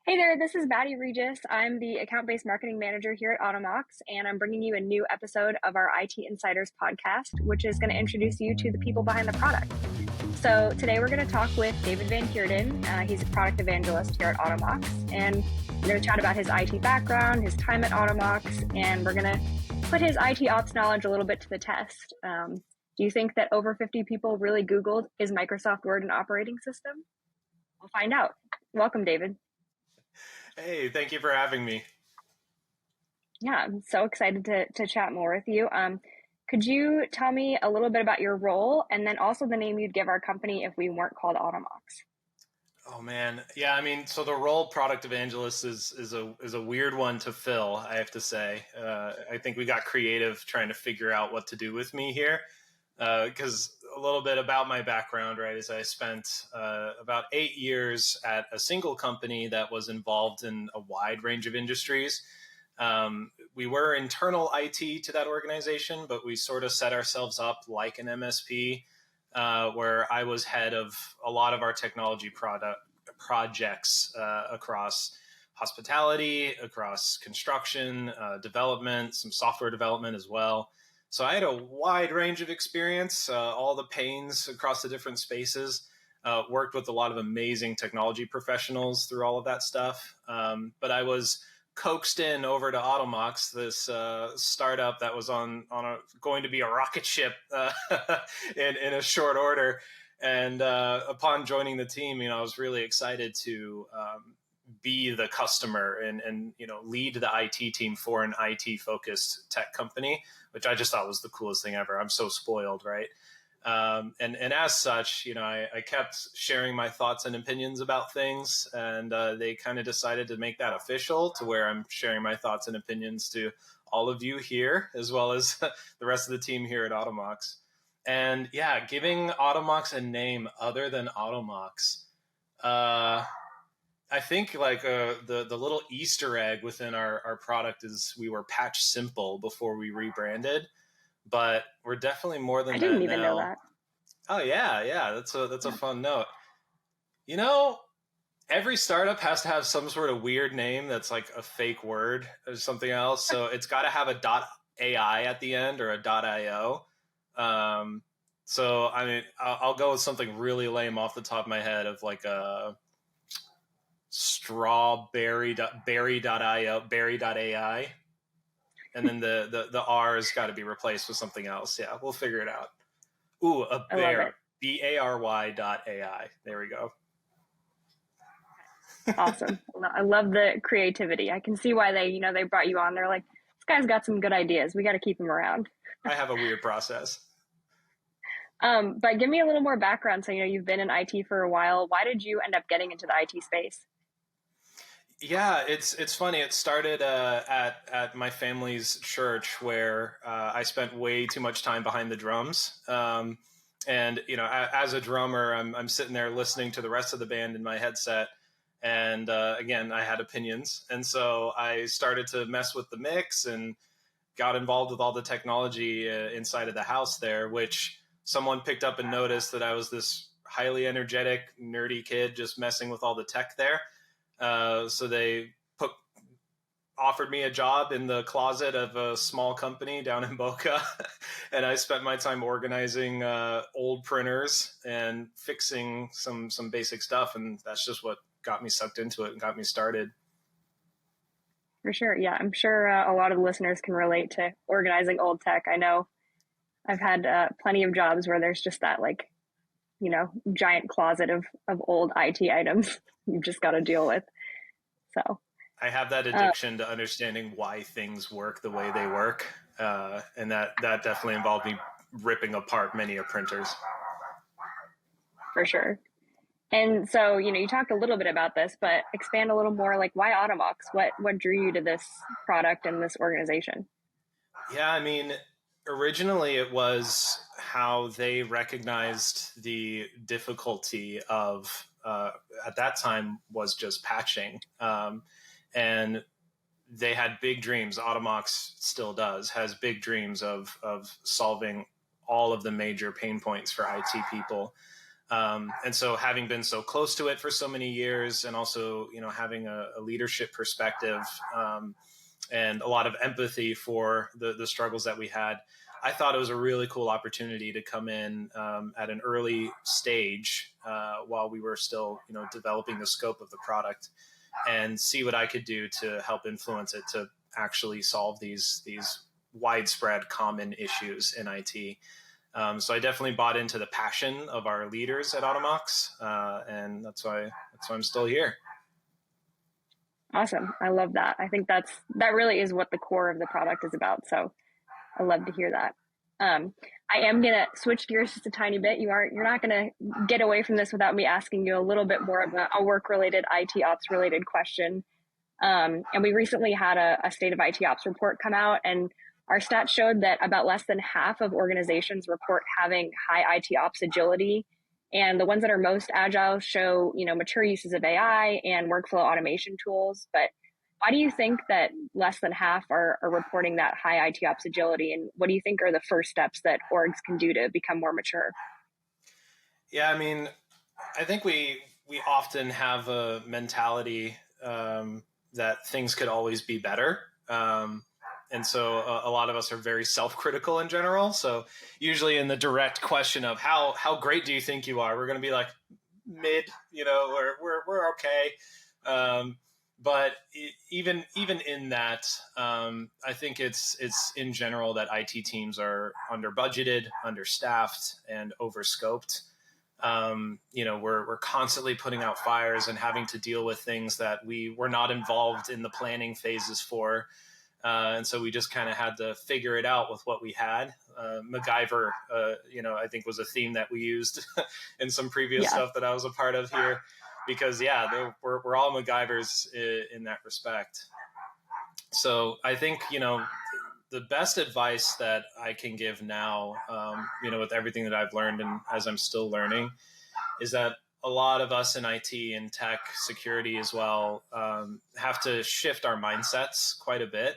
Hey there, this is Maddie Regis. I'm the account-based marketing manager here at Automox, and I'm bringing you a new episode of our IT Insiders podcast, which is going to introduce you to the people behind the product. So today we're going to talk with David Van Heerden. He's a product evangelist here at Automox, and we're going to chat about his IT background, his time at Automox, and we're going to put his ITOps knowledge a little bit to the test. Do you think that over 50 people really Googled, is Microsoft Word an operating system? We'll find out. Welcome, David. Hey, thank you for having me. Yeah, I'm so excited to chat more with you. Could you tell me a little bit about your role and then also the name you'd give our company if we weren't called Automox? Oh man, yeah. I mean, so the role product evangelist is a weird one to fill, I have to say. I think we got creative trying to figure out what to do with me here. Because a little bit about my background, right, is I spent about 8 years at a single company that was involved in a wide range of industries. We were internal IT to that organization, but we sort of set ourselves up like an MSP, where I was head of a lot of our technology projects across hospitality, across construction, development, some software development as well. So I had a wide range of experience, all the pains across the different spaces, worked with a lot of amazing technology professionals through all of that stuff. But I was coaxed in over to Automox, this startup that was going to be a rocket ship in a short order. And upon joining the team, I was really excited to be the customer and lead the IT team for an IT focused tech company, which I just thought was the coolest thing ever. I'm so spoiled, right? And as such, I kept sharing my thoughts and opinions about things, and they kind of decided to make that official to where I'm sharing my thoughts and opinions to all of you here, as well as the rest of the team here at Automox. And yeah, giving Automox a name other than Automox, I think the little Easter egg within our product is we were patch simple before we rebranded, but we're definitely more than that now. I didn't even know that. Oh yeah, that's a fun note. Every startup has to have some sort of weird name that's like a fake word or something else. So it's got to have a .ai at the end or a .io. So I mean, I'll go with something really lame off the top of my head of like a berry.io, berry.ai, and then the R has got to be replaced with something else. Yeah, we'll figure it out. Ooh, a bear, BARY.ai. There we go. Awesome. I love the creativity. I can see why they brought you on. They're like, this guy's got some good ideas. We got to keep him around. I have a weird process. But give me a little more background. So, you've been in IT for a while. Why did you end up getting into the IT space? Yeah, it's funny. It started at my family's church where I spent way too much time behind the drums. And as a drummer, I'm sitting there listening to the rest of the band in my headset. And again, I had opinions. And so I started to mess with the mix and got involved with all the technology inside of the house there, which someone picked up and noticed that I was this highly energetic, nerdy kid just messing with all the tech there. So they offered me a job in the closet of a small company down in Boca. And I spent my time organizing old printers and fixing some basic stuff. And that's just what got me sucked into it and got me started. For sure. Yeah, I'm sure a lot of the listeners can relate to organizing old tech. I know I've had plenty of jobs where there's just that giant closet of old IT items you've just got to deal with. So I have that addiction to understanding why things work the way they work. And that definitely involved me ripping apart many of printers. For sure. And so, you talked a little bit about this, but expand a little more, like why Automox? What drew you to this product and this organization? Yeah, I mean, originally it was how they recognized the difficulty of, at that time, was just patching. And they had big dreams. Automox still has big dreams of solving all of the major pain points for IT people. And so having been so close to it for so many years, and also, having a leadership perspective, and a lot of empathy for the struggles that we had, I thought it was a really cool opportunity to come in at an early stage while we were still, developing the scope of the product, and see what I could do to help influence it to actually solve these widespread common issues in IT. So I definitely bought into the passion of our leaders at Automox, and that's why I'm still here. Awesome. I love that. I think that really is what the core of the product is about. So I love to hear that. I am going to switch gears just a tiny bit. You're not going to get away from this without me asking you a little bit more of a work-related, IT ops related question. And we recently had a state of IT ops report come out, and our stats showed that about less than half of organizations report having high IT ops agility. And the ones that are most agile show, mature uses of AI and workflow automation tools. But why do you think that less than half are reporting that high IT ops agility? And what do you think are the first steps that orgs can do to become more mature? Yeah, I think we often have a mentality that things could always be better. And so a lot of us are very self-critical in general. So usually in the direct question of how great do you think you are, we're going to be like mid, or we're okay. But even in that, I think it's in general that IT teams are under budgeted, understaffed, and overscoped. We're constantly putting out fires and having to deal with things that we were not involved in the planning phases for. And so we just kind of had to figure it out with what we had. MacGyver, I think was a theme that we used in some previous stuff that I was a part of here, because we're all MacGyvers in that respect. So I think, the best advice that I can give now, with everything that I've learned and as I'm still learning, is that a lot of us in IT and tech security as well have to shift our mindsets quite a bit.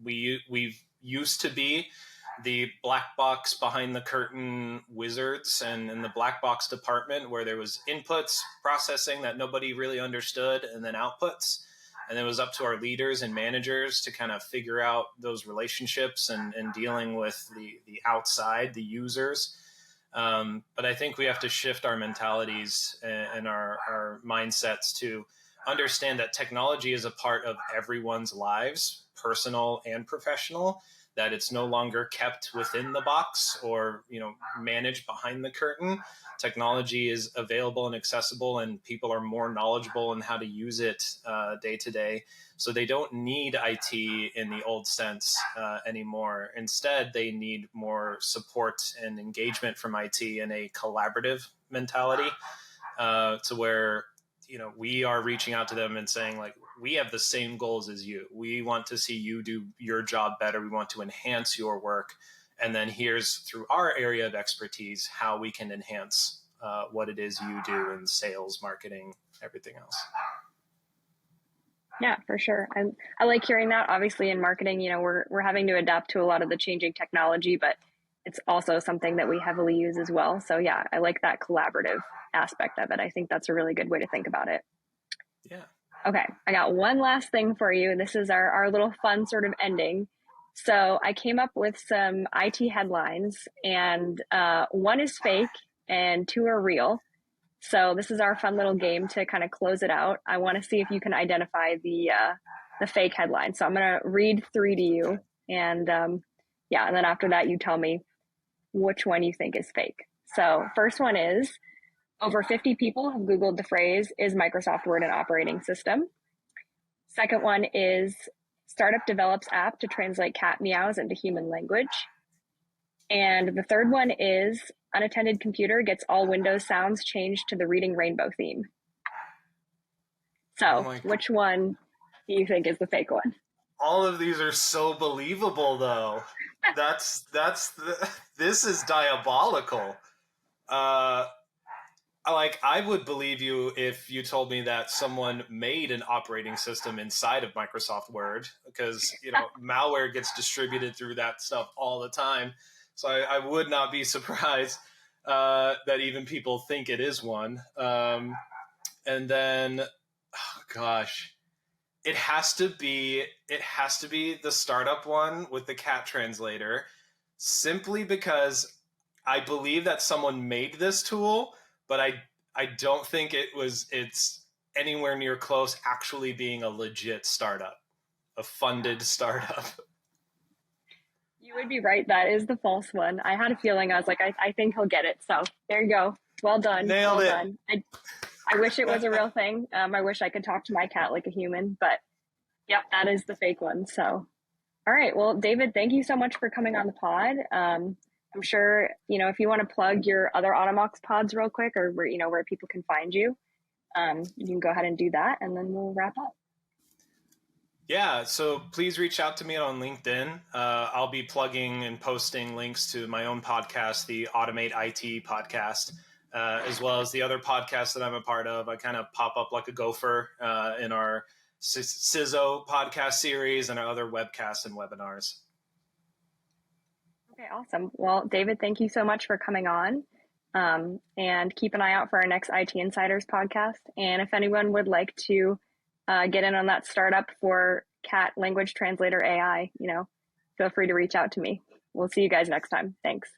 We've used to be the black box behind the curtain wizards and in the black box department where there was inputs, processing that nobody really understood, and then outputs. And it was up to our leaders and managers to kind of figure out those relationships and dealing with the outside, the users. But I think we have to shift our mentalities and our mindsets to understand that technology is a part of everyone's lives, personal and professional, that it's no longer kept within the box or, managed behind the curtain. Technology is available and accessible, and people are more knowledgeable in how to use it day to day. So they don't need IT in the old sense anymore. Instead, they need more support and engagement from IT in a collaborative mentality to where, we are reaching out to them and saying, like, we have the same goals as you. We want to see you do your job better. We want to enhance your work. And then here's, through our area of expertise, how we can enhance what it is you do in sales, marketing, everything else. Yeah, for sure. I like hearing that. Obviously in marketing, we're having to adapt to a lot of the changing technology, but it's also something that we heavily use as well. So yeah, I like that collaborative aspect of it. I think that's a really good way to think about it. Yeah. Okay, I got one last thing for you. This is our little fun sort of ending. So I came up with some IT headlines, and one is fake and two are real. So this is our fun little game to kind of close it out. I want to see if you can identify the fake headline. So I'm going to read three to you, and and then after that, you tell me which one you think is fake. So first one is, over 50 people have Googled the phrase, "Is Microsoft Word an operating system?" Second one is, startup develops app to translate cat meows into human language. And the third one is, unattended computer gets all Windows sounds changed to the Reading Rainbow theme. So which one do you think is the fake one? All of these are so believable, though. This is diabolical. I would believe you if you told me that someone made an operating system inside of Microsoft Word, because, malware gets distributed through that stuff all the time. So I would not be surprised. that even people think it is one. And then, oh gosh, it has to be the startup one with the cat translator, simply because I believe that someone made this tool, but I don't think it's anywhere near close actually being a legit startup, a funded startup. You would be right. That is the false one. I had a feeling. I was like, I think he'll get it. So there you go. Well done. Nailed well it. Done. I wish it was a real thing. I wish I could talk to my cat like a human, but yep, that is the fake one. So, all right. Well, David, thank you so much for coming on the pod. I'm sure, if you want to plug your other Automox pods real quick, or where people can find you, you can go ahead and do that, and then we'll wrap up. Yeah, so please reach out to me on LinkedIn. I'll be plugging and posting links to my own podcast, the Automate IT podcast, as well as the other podcasts that I'm a part of. I kind of pop up like a gopher in our CISO podcast series and our other webcasts and webinars. Okay, awesome. Well, David, thank you so much for coming on. And keep an eye out for our next IT Insiders podcast. And if anyone would like to get in on that startup for cat language translator AI, feel free to reach out to me. We'll see you guys next time. Thanks.